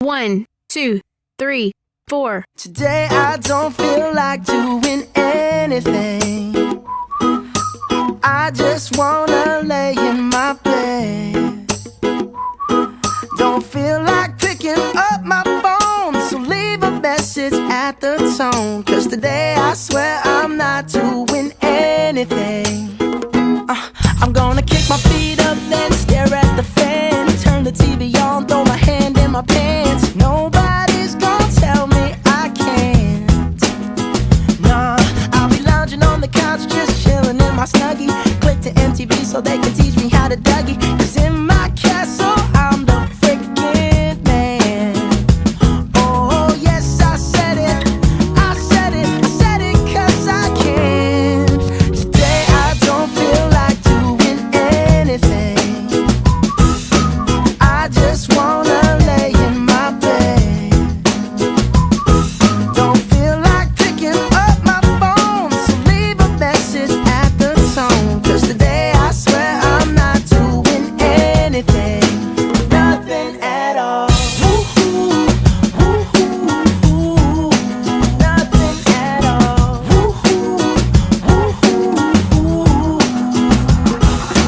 1, 2, 3, 4. Today I don't feel like doing anything. I just wanna lay in my bed. Don't feel like picking up my phone, so leave a message at the tone. 'Cause today I swear I'm not doing anything. I'm gonna kick my feet up, then stare at the fan. Turn the TV on, throw my hand in my pants. Nobody's gonna tell me I can't. Nah, I'll be lounging on the couch, just chilling in my Snuggie. Click to MTV so they can teach me how to Dougie. 'Cause in my castle, I'm the freaking man. Oh, yes, I said it. I said it. I said it 'cause I can. Today I don't feel like doing anything. I just wanna lay in my bed. Don't feel like picking up my phone, so leave a message at the tone. 'Cause today I swear I'm not doing anything. Nothing at all. Woo-hoo, woo-hoo, nothing at all. Woo-hoo, woo-hoo.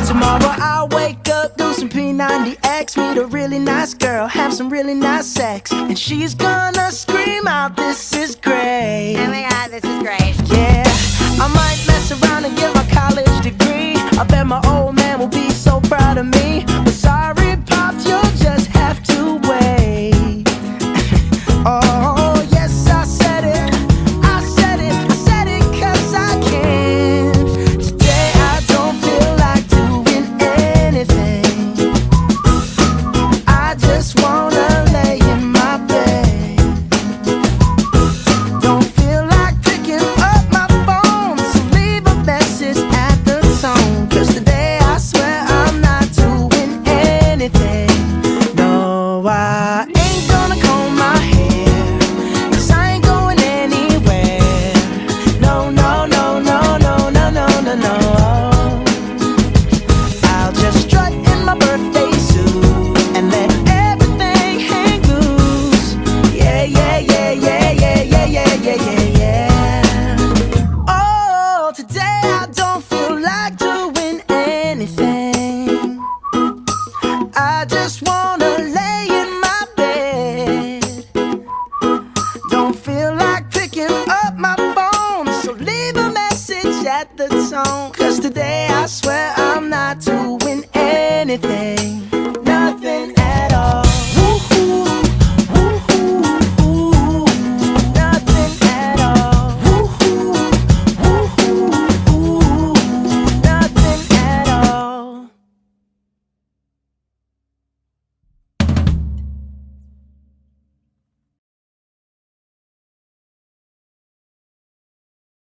Tomorrow I'll wake up, do some P90X, meet a really nice girl, have some really nice sex, and she's gonna scream out, "This is great." Oh my god, this is great. Yeah, I might mess around and get my college degree. I bet my old man will be so proud of me. But sorry, Pops, you'll just have to wait. Oh, yes, I said it. I said it. I said it 'cause I can. Today I don't feel like doing anything. I just wanna lay in my bed. Don't feel like picking up my phone, so leave a message at the tone. 'Cause today I swear I'm not doing anything. No, I ain't gonna comb my hair, 'cause I ain't going anywhere. No, no, no, no, no, no, no, no, no. I'll just strut in my birthday suit and let everything hang loose. Yeah, yeah, yeah, yeah, yeah, yeah, yeah, yeah, yeah, yeah. Oh, today I don't feel like doing anything. I just wanna lay in my bed. Don't feel like picking up my phone, so leave a message at the tone. 'Cause today I swear